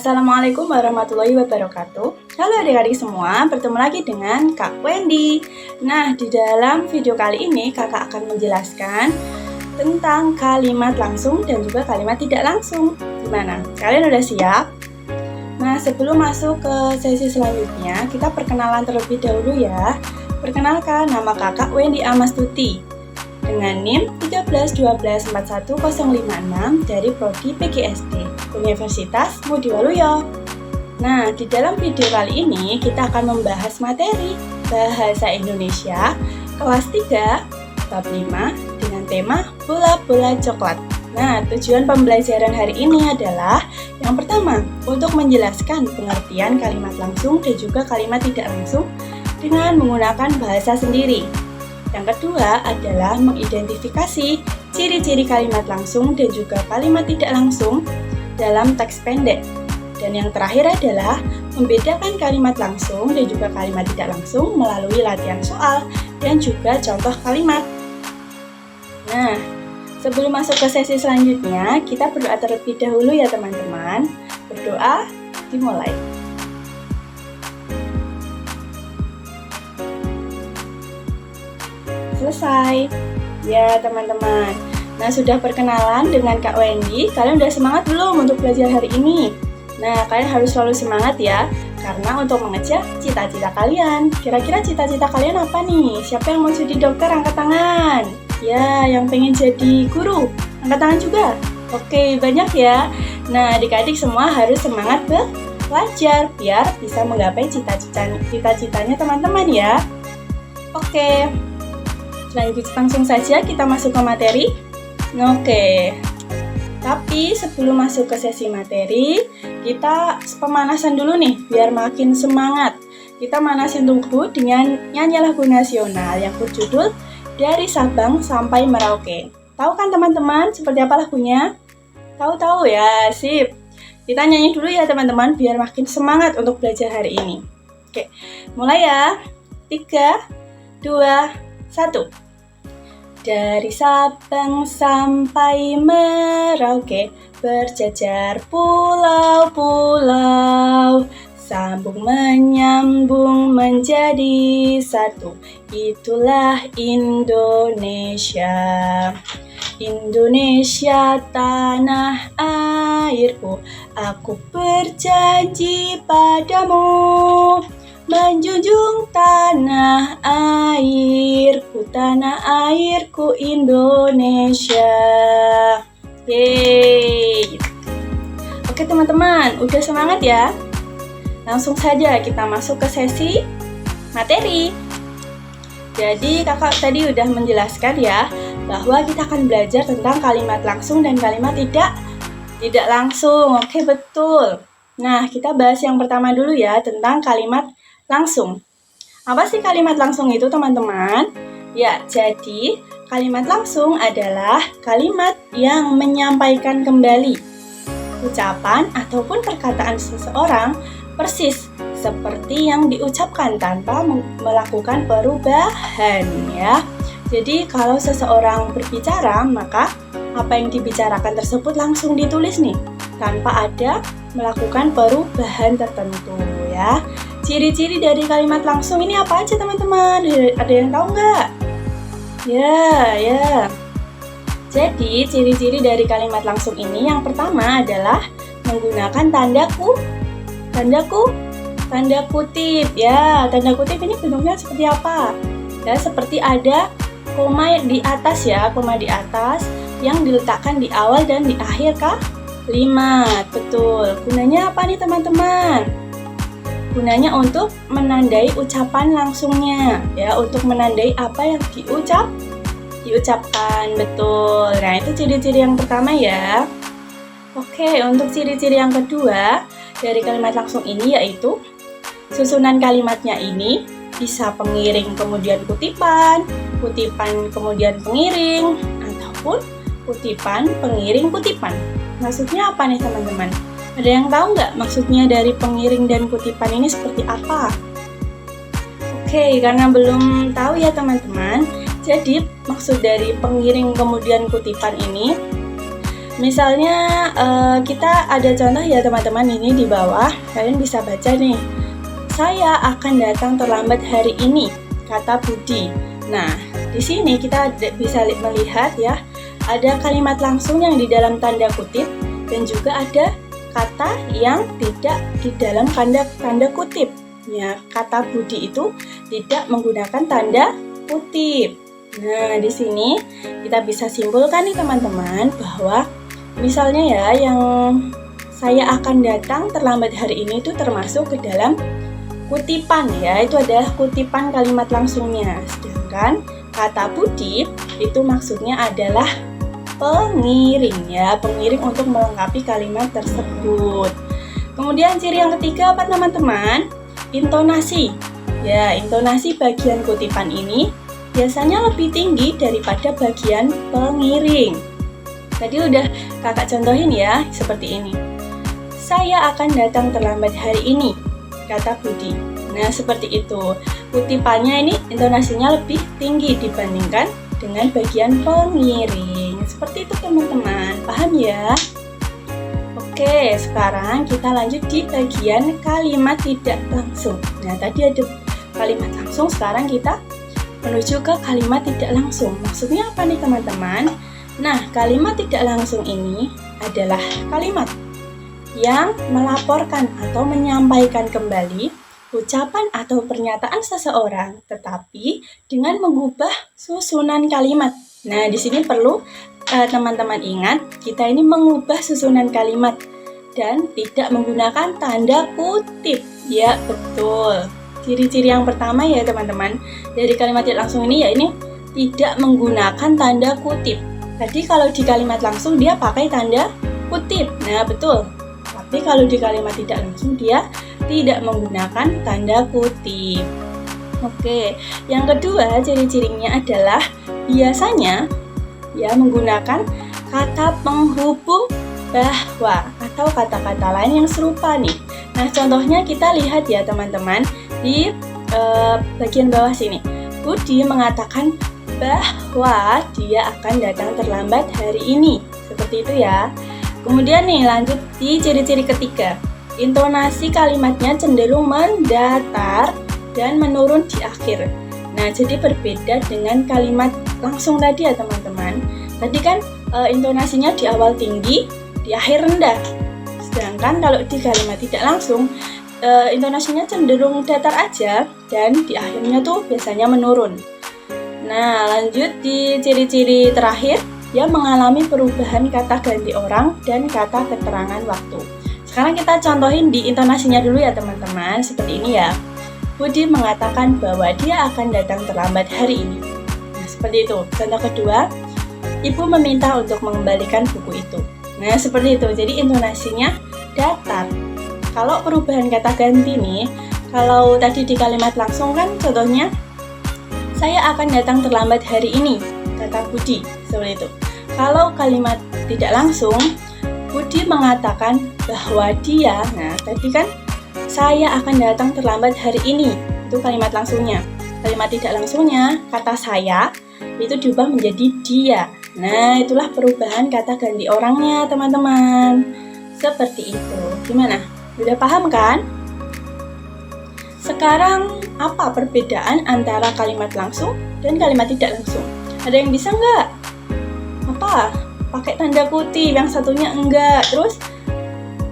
Assalamualaikum warahmatullahi wabarakatuh. Halo adik-adik semua, bertemu lagi dengan Kak Wendy. Nah, di dalam video kali ini kakak akan menjelaskan tentang kalimat langsung dan juga kalimat tidak langsung. Gimana? Kalian udah siap? Nah, sebelum masuk ke sesi selanjutnya, kita perkenalan terlebih dahulu ya. Perkenalkan, nama kakak Wendy Amastuti dengan NIM 131241056 dari Prodi PGSD Universitas Ngudi Waluyo. Nah, di dalam video kali ini kita akan membahas materi Bahasa Indonesia kelas 3 bab 5 dengan tema bola-bola coklat. Nah, tujuan pembelajaran hari ini adalah yang pertama, untuk menjelaskan pengertian kalimat langsung dan juga kalimat tidak langsung dengan menggunakan bahasa sendiri. Yang kedua adalah mengidentifikasi ciri-ciri kalimat langsung dan juga kalimat tidak langsung dalam teks pendek. Dan yang terakhir adalah membedakan kalimat langsung dan juga kalimat tidak langsung melalui latihan soal dan juga contoh kalimat. Nah, sebelum masuk ke sesi selanjutnya, kita berdoa terlebih dahulu ya teman-teman. Berdoa dimulai. Selesai ya teman-teman. Nah, sudah perkenalan dengan Kak Wendy. Kalian udah semangat belum untuk belajar hari ini? Nah, kalian harus selalu semangat ya, karena untuk mengejar cita-cita kalian. Kira-kira cita-cita kalian apa nih? Siapa yang mau jadi dokter? Angkat tangan. Ya, yang pengen jadi guru? Angkat tangan juga. Oke, banyak ya. Nah, adik-adik semua harus semangat belajar biar bisa menggapai cita-citanya teman-teman ya. Oke. Langsung saja kita masuk ke materi. Oke. Tapi sebelum masuk ke sesi materi, kita pemanasan dulu nih biar makin semangat. Kita manasin tubuh dengan nyanyi lagu nasional yang berjudul Dari Sabang Sampai Merauke. Tahu kan teman-teman seperti apa lagunya? Tahu ya, sip. Kita nyanyi dulu ya teman-teman biar makin semangat untuk belajar hari ini. Oke, mulai ya. 3, 2, 1. Dari Sabang sampai Merauke, berjajar pulau-pulau, sambung menyambung menjadi satu. Itulah Indonesia. Indonesia tanah airku, aku berjanji padamu, menjunjung tanah airku Indonesia. Yeay. Oke teman-teman, udah semangat ya? Langsung saja kita masuk ke sesi materi. Jadi kakak tadi udah menjelaskan ya, bahwa kita akan belajar tentang kalimat langsung dan kalimat tidak langsung. Oke, betul. Nah, kita bahas yang pertama dulu ya, tentang kalimat langsung. Apa sih kalimat langsung itu teman-teman? Ya, jadi kalimat langsung adalah kalimat yang menyampaikan kembali ucapan ataupun perkataan seseorang persis seperti yang diucapkan tanpa melakukan perubahan ya. Jadi kalau seseorang berbicara, maka apa yang dibicarakan tersebut langsung ditulis nih, tanpa ada melakukan perubahan tertentu ya. Ciri-ciri dari kalimat langsung ini apa aja teman-teman? Ada yang tahu nggak? Ya. Jadi ciri-ciri dari kalimat langsung ini yang pertama adalah menggunakan tanda kutip ya. Tanda kutip ini bentuknya seperti apa? Ya, seperti ada koma di atas ya, koma di atas yang diletakkan di awal dan di akhir kalimat. Betul. Gunanya apa nih teman-teman? Gunanya untuk menandai ucapan langsungnya ya, untuk menandai apa yang diucapkan. Betul. Nah, itu ciri-ciri yang pertama ya. Oke, untuk ciri-ciri yang kedua dari kalimat langsung ini yaitu susunan kalimatnya ini bisa pengiring kemudian kutipan kemudian pengiring, ataupun kutipan pengiring kutipan. Maksudnya apa nih teman-teman? Ada yang tahu nggak maksudnya dari pengiring dan kutipan ini seperti apa? Oke, karena belum tahu ya teman-teman, jadi maksud dari pengiring kemudian kutipan ini Misalnya kita ada contoh ya teman-teman, ini di bawah kalian bisa baca nih. Saya akan datang terlambat hari ini, kata Budi. Nah, di sini kita bisa melihat ya, ada kalimat langsung yang di dalam tanda kutip dan juga ada kata yang tidak di dalam tanda kutip. Ya, kata Budi itu tidak menggunakan tanda kutip. Nah, di sini kita bisa simpulkan nih teman-teman bahwa misalnya ya, yang saya akan datang terlambat hari ini itu termasuk ke dalam kutipan ya, itu adalah kutipan kalimat langsungnya. Sedangkan kata Budi itu maksudnya adalah pengiring ya, pengiring untuk melengkapi kalimat tersebut. Kemudian ciri yang ketiga apa teman-teman? Intonasi. Ya, intonasi bagian kutipan ini biasanya lebih tinggi daripada bagian pengiring. Tadi udah kakak contohin ya, seperti ini. Saya akan datang terlambat hari ini, kata Budi. Nah, seperti itu. Kutipannya ini intonasinya lebih tinggi dibandingkan dengan bagian pengiring. Seperti itu teman-teman, paham ya? Oke, sekarang kita lanjut di bagian kalimat tidak langsung. Nah, tadi ada kalimat langsung, sekarang kita menuju ke kalimat tidak langsung. Maksudnya apa nih teman-teman? Nah, kalimat tidak langsung ini adalah kalimat yang melaporkan atau menyampaikan kembali ucapan atau pernyataan seseorang, tetapi dengan mengubah susunan kalimat. Nah, di sini perlu teman-teman ingat, kita ini mengubah susunan kalimat dan tidak menggunakan tanda kutip. Ya, betul. Ciri-ciri yang pertama ya teman-teman, dari kalimat tidak langsung ini ya, ini tidak menggunakan tanda kutip. Tadi kalau di kalimat langsung dia pakai tanda kutip. Nah, betul. Tapi kalau di kalimat tidak langsung dia tidak menggunakan tanda kutip. Oke, yang kedua ciri-cirinya adalah biasanya ya menggunakan kata penghubung bahwa atau kata-kata lain yang serupa nih. Nah, contohnya kita lihat ya teman-teman di bagian bawah sini. Budi mengatakan bahwa dia akan datang terlambat hari ini. Seperti itu ya. Kemudian nih lanjut di ciri-ciri ketiga. Intonasi kalimatnya cenderung mendatar dan menurun di akhir. Nah, jadi berbeda dengan kalimat langsung tadi ya teman-teman. Tadi kan intonasinya di awal tinggi, di akhir rendah. Sedangkan kalau di kalimat tidak langsung, intonasinya cenderung datar aja dan di akhirnya tuh biasanya menurun. Nah, lanjut di ciri-ciri terakhir, dia mengalami perubahan kata ganti orang dan kata keterangan waktu. Sekarang kita contohin di intonasinya dulu ya teman-teman, seperti ini ya. Budi mengatakan bahwa dia akan datang terlambat hari ini. Nah, seperti itu. Contoh kedua, ibu meminta untuk mengembalikan buku itu. Nah, seperti itu. Jadi intonasinya datar. Kalau perubahan kata ganti nih, kalau tadi di kalimat langsung kan contohnya, saya akan datang terlambat hari ini, kata Budi. Seperti itu. Kalau kalimat tidak langsung, Budi mengatakan bahwa dia, nah tadi kan saya akan datang terlambat hari ini, itu kalimat langsungnya. Kalimat tidak langsungnya, kata saya, itu diubah menjadi dia. Nah, itulah perubahan kata ganti orangnya teman-teman. Seperti itu. Gimana? Udah paham kan? Sekarang apa perbedaan antara kalimat langsung dan kalimat tidak langsung? Ada yang bisa nggak? Apa? Pakai tanda kutip, yang satunya enggak. Terus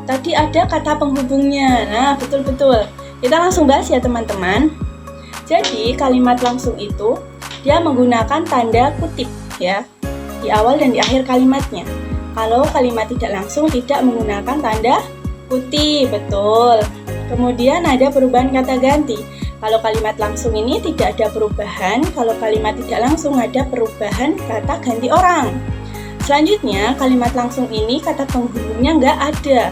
tadi ada kata penghubungnya. Nah, betul-betul. Kita langsung bahas ya teman-teman. Jadi kalimat langsung itu dia menggunakan tanda kutip ya di awal dan di akhir kalimatnya. Kalau kalimat tidak langsung tidak menggunakan tanda kutip, betul. Kemudian ada perubahan kata ganti. Kalau kalimat langsung ini tidak ada perubahan, kalau kalimat tidak langsung ada perubahan kata ganti orang. Selanjutnya, kalimat langsung ini kata penghubungnya nggak ada.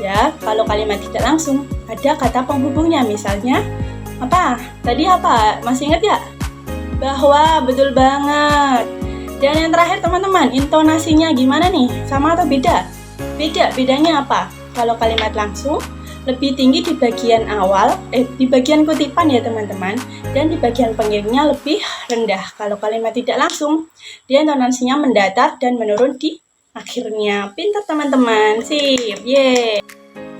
Ya, kalau kalimat tidak langsung ada kata penghubungnya. Misalnya, apa? Tadi apa? Masih ingat ya? Bahwa, betul banget. Dan yang terakhir teman-teman, intonasinya gimana nih? Sama atau beda? Beda. Bedanya apa? Kalau kalimat langsung lebih tinggi di bagian awal, di bagian kutipan ya teman-teman, dan di bagian pengiringnya lebih rendah. Kalau kalimat tidak langsung, dia intonasinya mendatar dan menurun di Akhirnya pintar teman-teman. Sip, yeay.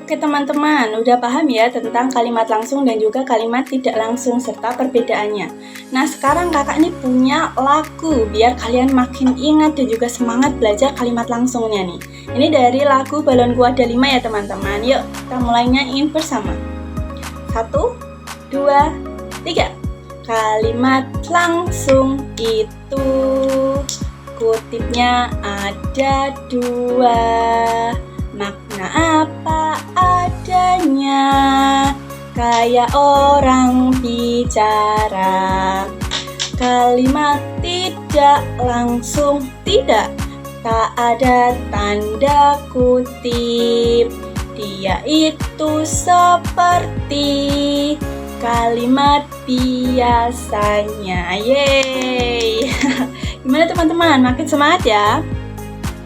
Oke teman-teman, udah paham ya tentang kalimat langsung dan juga kalimat tidak langsung serta perbedaannya. Nah sekarang kakak ini punya lagu biar kalian makin ingat dan juga semangat belajar kalimat langsungnya nih. Ini dari lagu Balonku Ada 5 ya teman-teman. Yuk kita mulai nyanyiin bersama. 1, 2, 3. Kalimat langsung itu kutipnya ada 2. Makna apa adanya, kayak orang bicara. Kalimat tidak langsung tidak, tak ada tanda kutip. Dia itu seperti kalimat biasanya. Yeay. Gimana teman-teman? Makin semangat ya?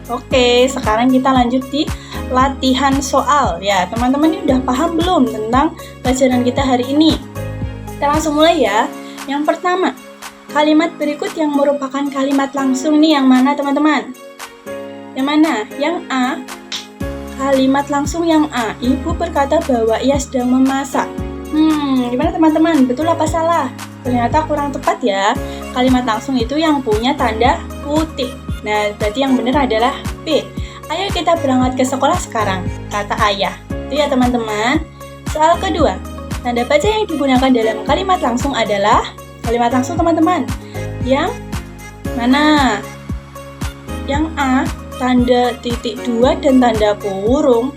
Oke, sekarang kita lanjut di latihan soal ya. Teman-teman ini udah paham belum tentang pelajaran kita hari ini? Kita langsung mulai ya. Yang pertama, kalimat berikut yang merupakan kalimat langsung nih yang mana teman-teman? Yang mana? Yang A. Kalimat langsung yang A. Ibu berkata bahwa ia sedang memasak. Gimana teman-teman? Betul apa salah? Ternyata kurang tepat ya. Kalimat langsung itu yang punya tanda kutip. Nah, berarti yang benar adalah B. Ayo kita berangkat ke sekolah sekarang, kata ayah. Itu ya teman-teman. Soal kedua, tanda baca yang digunakan dalam kalimat langsung adalah kalimat langsung teman-teman. Yang mana? Yang A, tanda titik 2 dan tanda kurung.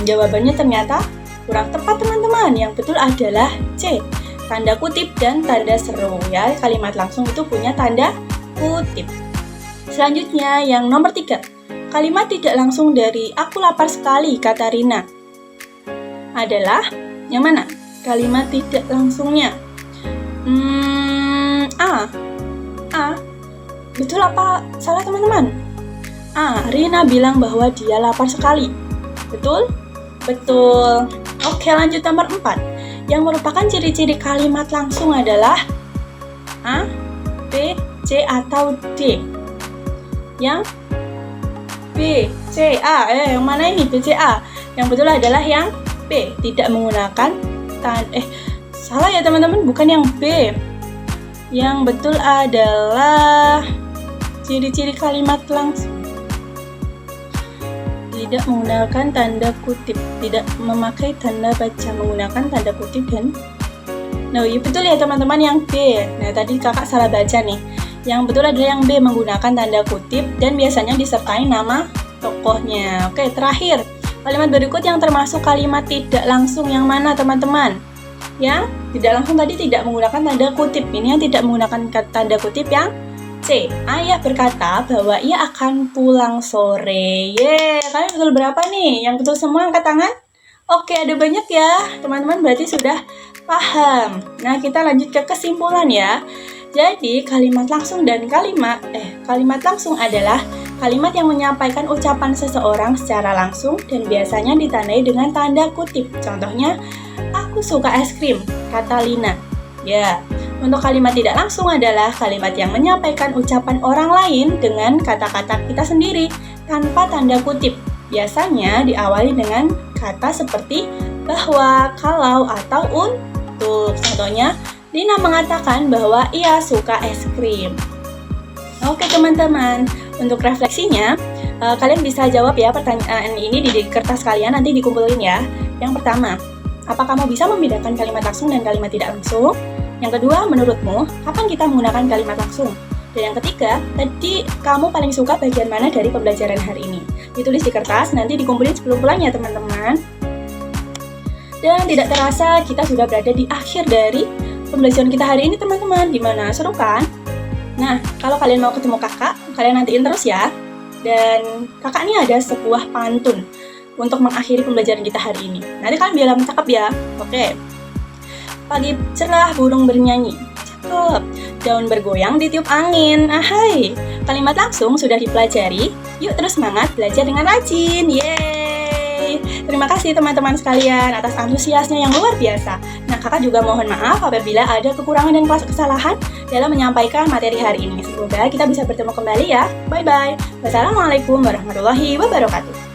Jawabannya ternyata kurang tepat teman-teman. Yang betul adalah C, tanda kutip dan tanda seru ya. Kalimat langsung itu punya tanda kutip. Selanjutnya yang nomor 3. Kalimat tidak langsung dari aku lapar sekali, kata Rina. Adalah yang mana? Kalimat tidak langsungnya. A. Betul apa salah teman-teman? A. Rina bilang bahwa dia lapar sekali. Betul? Betul. Oke, lanjut nomor 4. Yang merupakan ciri-ciri kalimat langsung adalah A, B, C, atau D. Yang B, C, A. Yang mana ini? B, C, A. Yang betul adalah yang B. Tidak menggunakan salah ya teman-teman. Bukan yang B. Yang betul adalah ciri-ciri kalimat langsung. Tidak menggunakan tanda kutip. Tidak memakai tanda baca. Menggunakan tanda kutip dan nah, iya betul ya teman-teman yang B. Nah, tadi kakak salah baca nih. Yang betul adalah yang B, menggunakan tanda kutip dan biasanya disertai nama tokohnya. Oke, terakhir. Kalimat berikut yang termasuk kalimat tidak langsung yang mana teman-teman? Yang tidak langsung tadi tidak menggunakan tanda kutip. Ini yang tidak menggunakan tanda kutip yang C. Ayah berkata bahwa ia akan pulang sore. Kalian betul berapa nih? Yang betul semua angkat tangan? Oke, ada banyak ya. Teman-teman berarti sudah paham. Nah, kita lanjut ke kesimpulan ya. Jadi, kalimat langsung dan kalimat langsung adalah kalimat yang menyampaikan ucapan seseorang secara langsung dan biasanya ditandai dengan tanda kutip. Contohnya, aku suka es krim, kata Lina. Ya, untuk kalimat tidak langsung adalah kalimat yang menyampaikan ucapan orang lain dengan kata-kata kita sendiri tanpa tanda kutip. Biasanya diawali dengan kata seperti bahwa, kalau, atau untuk. Contohnya, Lina mengatakan bahwa ia suka es krim. Oke teman-teman, untuk refleksinya, kalian bisa jawab ya pertanyaan ini di kertas kalian, nanti dikumpulin ya. Yang pertama, apa kamu bisa membedakan kalimat langsung dan kalimat tidak langsung? Yang kedua, menurutmu, kapan kita menggunakan kalimat langsung? Dan yang ketiga, tadi kamu paling suka bagian mana dari pembelajaran hari ini? Ditulis di kertas, nanti dikumpulin sebelum pulang ya teman-teman. Dan tidak terasa kita sudah berada di akhir dari pembelajaran kita hari ini teman-teman. Gimana? Seru kan? Nah, kalau kalian mau ketemu kakak, kalian nantiin terus ya. Dan kakak ini ada sebuah pantun untuk mengakhiri pembelajaran kita hari ini. Nanti kalian bilang cakep ya. Oke. Pagi cerah burung bernyanyi. Cakep. Daun bergoyang ditiup angin. Ahai. Kalimat langsung sudah dipelajari. Yuk terus semangat belajar dengan rajin. Yeay. Terima kasih teman-teman sekalian atas antusiasnya yang luar biasa. Nah, kakak juga mohon maaf apabila ada kekurangan dan kesalahan dalam menyampaikan materi hari ini. Semoga kita bisa bertemu kembali ya. Bye-bye. Wassalamualaikum warahmatullahi wabarakatuh.